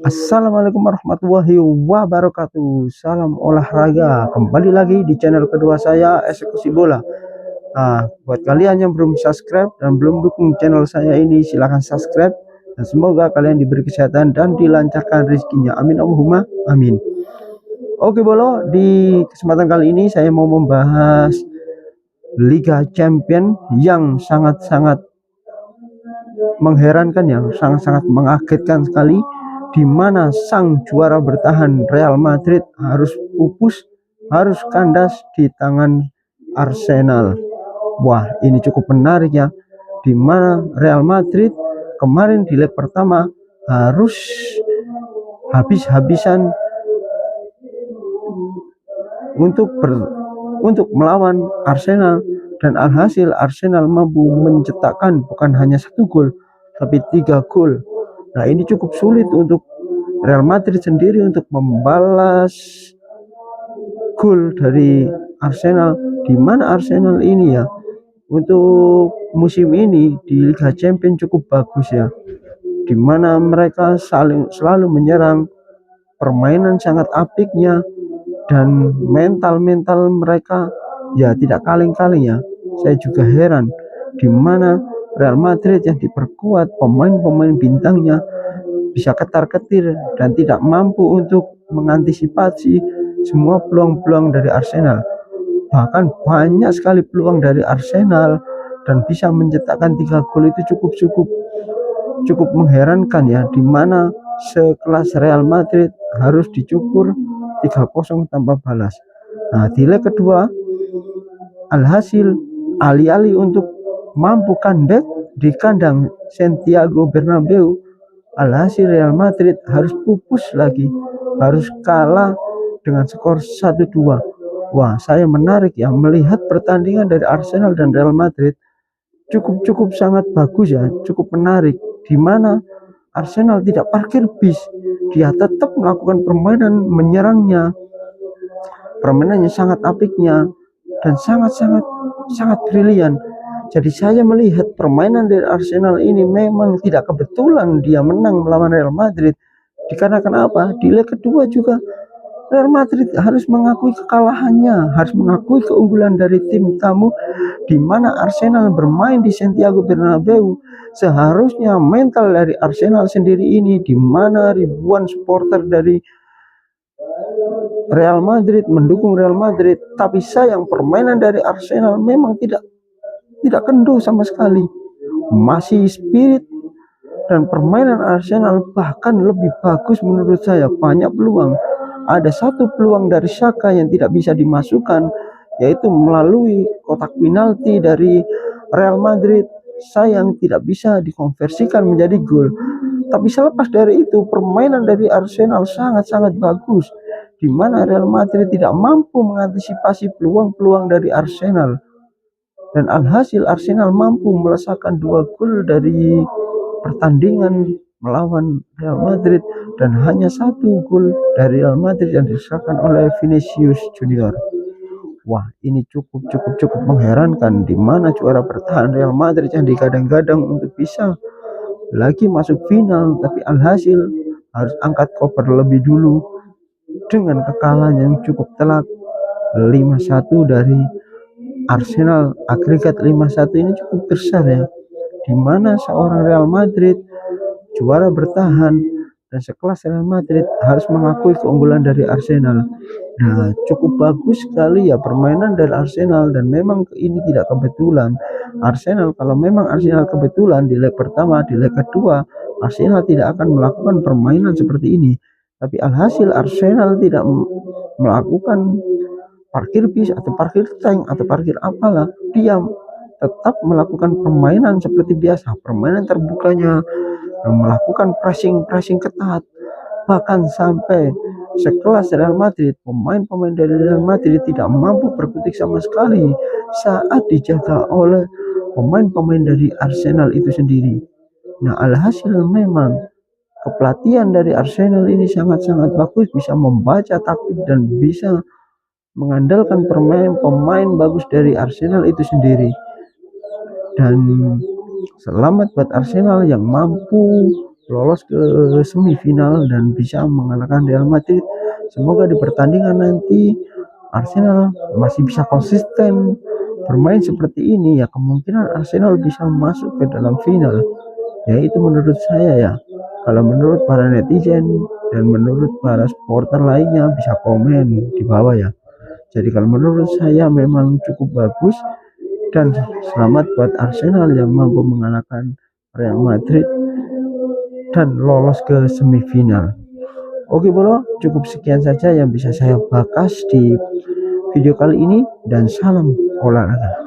Assalamualaikum warahmatullahi wabarakatuh. Salam olahraga. Kembali lagi di channel kedua saya, Eksekusi Bola. Nah, buat kalian yang belum subscribe dan belum dukung channel saya ini, silahkan subscribe. Dan semoga kalian diberi kesehatan dan dilancarkan rezekinya. Amin Allahumma amin. Oke Bolo, di kesempatan kali ini saya mau membahas Liga Champion yang sangat-sangat mengherankan, yang sangat-sangat mengagetkan sekali, di mana sang juara bertahan Real Madrid harus pupus, harus kandas di tangan Arsenal. Wah, ini cukup menarik ya, di mana Real Madrid kemarin di leg pertama harus habis-habisan untuk melawan Arsenal, dan alhasil Arsenal mampu mencetakkan bukan hanya 1 gol tapi 3 gol. Nah, ini cukup sulit untuk Real Madrid sendiri untuk membalas gol dari Arsenal, di mana Arsenal ini ya untuk musim ini di Liga Champions cukup bagus ya, di mana mereka selalu menyerang, permainan sangat apiknya, dan mental mereka ya tidak kaleng-kaleng ya. Saya juga heran di mana Real Madrid yang diperkuat pemain-pemain bintangnya bisa ketar-ketir dan tidak mampu untuk mengantisipasi semua peluang-peluang dari Arsenal. Bahkan banyak sekali peluang dari Arsenal dan bisa mencetakkan 3 gol itu cukup mengherankan ya, di mana sekelas Real Madrid harus dicukur 3-0 tanpa balas. Nah, di leg kedua alhasil alih-alih untuk mampu comeback di kandang Santiago Bernabeu, alhasil Real Madrid harus pupus lagi, harus kalah dengan skor 1-2. Wah, saya menarik ya melihat pertandingan dari Arsenal dan Real Madrid, cukup sangat bagus ya, cukup menarik, di mana Arsenal tidak parkir bis, dia tetap melakukan permainan menyerangnya, permainannya sangat apiknya dan sangat brilian. Jadi saya melihat permainan dari Arsenal ini memang tidak kebetulan dia menang melawan Real Madrid. Dikarenakan apa? Di leg kedua juga Real Madrid harus mengakui kekalahannya, harus mengakui keunggulan dari tim tamu, di mana Arsenal bermain di Santiago Bernabeu. Seharusnya mental dari Arsenal sendiri ini, di mana ribuan supporter dari Real Madrid mendukung Real Madrid, tapi sayang permainan dari Arsenal memang tidak kendu sama sekali. Masih spirit dan permainan Arsenal bahkan lebih bagus menurut saya, banyak peluang. Ada 1 peluang dari Saka yang tidak bisa dimasukkan, yaitu melalui kotak penalti dari Real Madrid. Sayang tidak bisa dikonversikan menjadi gol. Tapi selepas dari itu permainan dari Arsenal sangat bagus, di mana Real Madrid tidak mampu mengantisipasi peluang-peluang dari Arsenal. Dan alhasil Arsenal mampu melesakkan 2 gol dari pertandingan melawan Real Madrid, dan hanya 1 gol dari Real Madrid yang disahkan oleh Vinicius Junior. Wah, ini cukup mengherankan, di mana juara bertahan Real Madrid yang digadang-gadang untuk bisa lagi masuk final, tapi alhasil harus angkat koper lebih dulu dengan kekalahan yang cukup telak 5-1 dari Arsenal. Agregat 5-1 ini cukup besar ya, di mana seorang Real Madrid juara bertahan dan sekelas Real Madrid harus mengakui keunggulan dari Arsenal. Nah, cukup bagus sekali ya permainan dari Arsenal, dan memang ini tidak kebetulan. Arsenal, kalau memang Arsenal kebetulan di leg pertama, di leg kedua Arsenal tidak akan melakukan permainan seperti ini. Tapi alhasil Arsenal tidak melakukan parkir bis atau parkir tank atau parkir apalah, dia tetap melakukan permainan seperti biasa, permainan terbukanya, melakukan pressing ketat. Bahkan sampai sekelas Real Madrid, pemain-pemain dari Real Madrid tidak mampu berkutik sama sekali saat dijaga oleh pemain-pemain dari Arsenal itu sendiri. Nah, alhasil memang kepelatihan dari Arsenal ini sangat bagus, bisa membaca taktik dan bisa mengandalkan pemain bagus dari Arsenal itu sendiri. Dan selamat buat Arsenal yang mampu lolos ke semifinal dan bisa mengalahkan Real Madrid. Semoga di pertandingan nanti Arsenal masih bisa konsisten bermain seperti ini, ya kemungkinan Arsenal bisa masuk ke dalam final. Ya itu menurut saya ya. Kalau menurut para netizen dan menurut para supporter lainnya bisa komen di bawah ya. Jadi kalau menurut saya memang cukup bagus, dan selamat buat Arsenal yang mampu mengalahkan Real Madrid dan lolos ke semifinal. Oke bro, cukup sekian saja yang bisa saya bahas di video kali ini, dan salam olahraga.